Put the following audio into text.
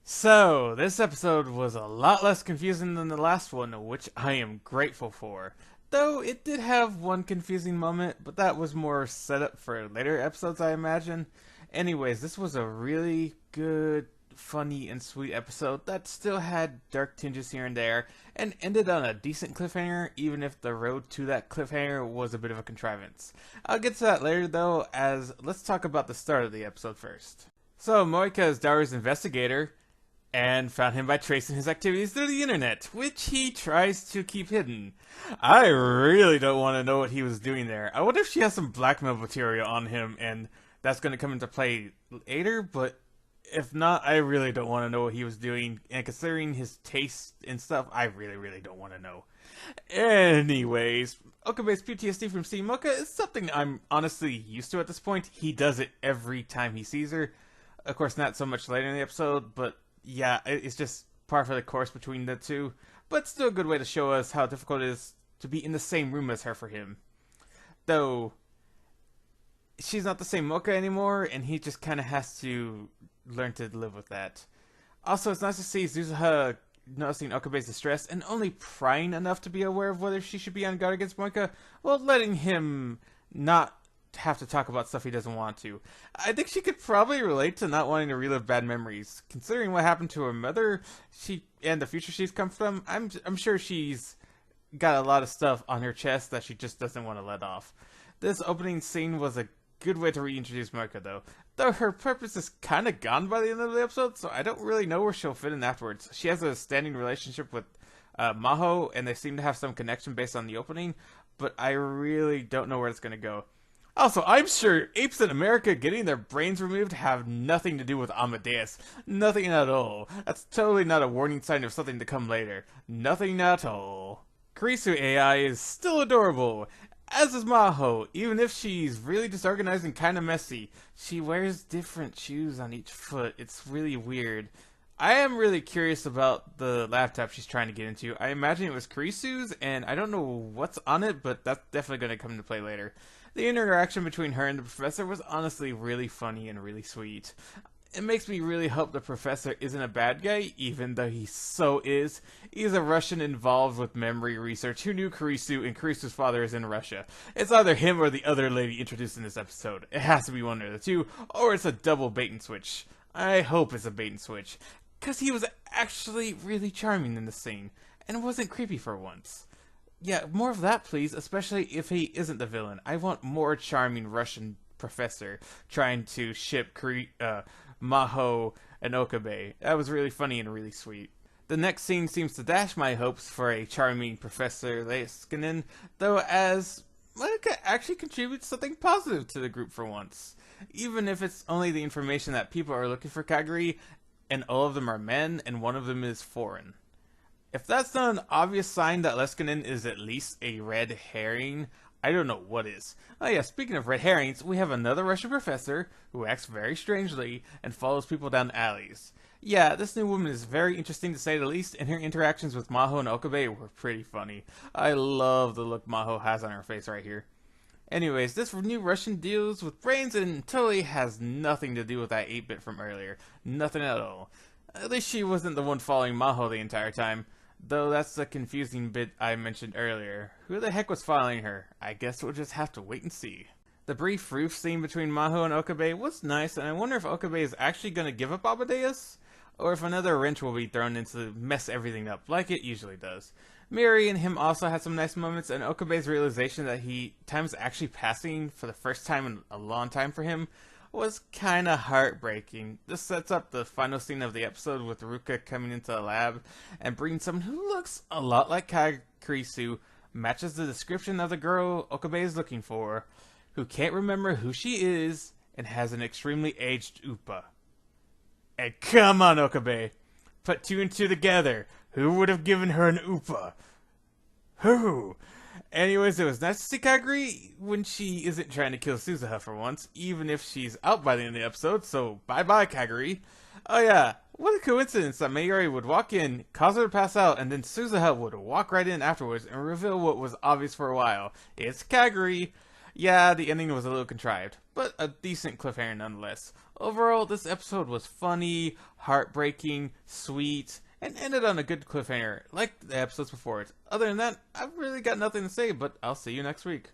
So, this episode was a lot less confusing than the last one, which I am grateful for. Though it did have one confusing moment, but that was more set up for later episodes, I imagine. Anyways, this was a really good, funny, and sweet episode that still had dark tinges here and there, and ended on a decent cliffhanger, even if the road to that cliffhanger was a bit of a contrivance. I'll get to that later, though, as let's talk about the start of the episode first. So, Moika is Daru's investigator, and found him by tracing his activities through the internet, which he tries to keep hidden. I really don't want to know what he was doing there. I wonder if she has some blackmail material on him, and that's going to come into play later, but if not, I really don't want to know what he was doing, and considering his taste and stuff, I really don't want to know. Anyways, Okabe's PTSD from seeing Mocha is something I'm honestly used to at this point. He does it every time he sees her. Of course, not so much later in the episode, but yeah, it's just par for the course between the two, but still a good way to show us how difficult it is to be in the same room as her for him. Though, she's not the same Mocha anymore, and he just kind of has to learn to live with that. Also, it's nice to see Suzuha noticing Okabe's distress and only prying enough to be aware of whether she should be on guard against Mocha, while letting him not have to talk about stuff he doesn't want to. I think she could probably relate to not wanting to relive bad memories. Considering what happened to her mother, and the future she's come from, I'm sure she's got a lot of stuff on her chest that she just doesn't want to let off. This opening scene was a good way to reintroduce Mocha, though her purpose is kind of gone by the end of the episode, so I don't really know where she'll fit in afterwards. She has a standing relationship with Maho, and they seem to have some connection based on the opening, but I really don't know where it's going to go. Also, I'm sure apes in America getting their brains removed have nothing to do with Amadeus. Nothing at all. That's totally not a warning sign of something to come later. Nothing at all. Kurisu AI is still adorable, as is Maho, even if she's really disorganized and kinda messy. She wears different shoes on each foot. It's really weird. I am really curious about the laptop she's trying to get into. I imagine it was Kurisu's, and I don't know what's on it, but that's definitely going to come into play later. The interaction between her and the professor was honestly really funny and really sweet. It makes me really hope the professor isn't a bad guy, even though he so is. He's a Russian involved with memory research who knew Kurisu, and Kurisu's father is in Russia. It's either him or the other lady introduced in this episode. It has to be one of the two, or it's a double bait and switch. I hope it's a bait and switch, because he was actually really charming in the scene, and wasn't creepy for once. Yeah, more of that, please, especially if he isn't the villain. I want more charming Russian professor trying to ship Maho and Okabe. That was really funny and really sweet. The next scene seems to dash my hopes for a charming Professor Leiskinen, though, as Monica actually contributes something positive to the group for once. Even if it's only the information that people are looking for Kaguri, and all of them are men, and one of them is foreign. If that's not an obvious sign that Leiskinen is at least a red herring, I don't know what is. Oh yeah, speaking of red herrings, we have another Russian professor who acts very strangely and follows people down alleys. Yeah, this new woman is very interesting to say the least, and her interactions with Maho and Okabe were pretty funny. I love the look Maho has on her face right here. Anyways, this new Russian deals with brains and totally has nothing to do with that 8-bit from earlier. Nothing at all. At least she wasn't the one following Maho the entire time. Though that's the confusing bit I mentioned earlier. Who the heck was following her? I guess we'll just have to wait and see. The brief roof scene between Maho and Okabe was nice, and I wonder if Okabe is actually going to give up Amadeus? Or if another wrench will be thrown in to mess everything up, like it usually does. Miri and him also had some nice moments, and Okabe's realization that time is actually passing for the first time in a long time for him was kinda heartbreaking. This sets up the final scene of the episode with Ruka coming into the lab and bringing someone who looks a lot like Kurisu, matches the description of the girl Okabe is looking for, who can't remember who she is, and has an extremely aged Upa. And come on, Okabe! Put two and two together. Who would have given her an Upa? Who? Anyways, it was nice to see Kaguri when she isn't trying to kill Suzuha for once, even if she's out by the end of the episode, so bye-bye, Kaguri. Oh yeah, what a coincidence that Mayuri would walk in, cause her to pass out, and then Suzuha would walk right in afterwards and reveal what was obvious for a while. It's Kaguri. Yeah, the ending was a little contrived. but a decent cliffhanger nonetheless. Overall, this episode was funny, heartbreaking, sweet, and ended on a good cliffhanger, like the episodes before it. Other than that, I've really got nothing to say, but I'll see you next week.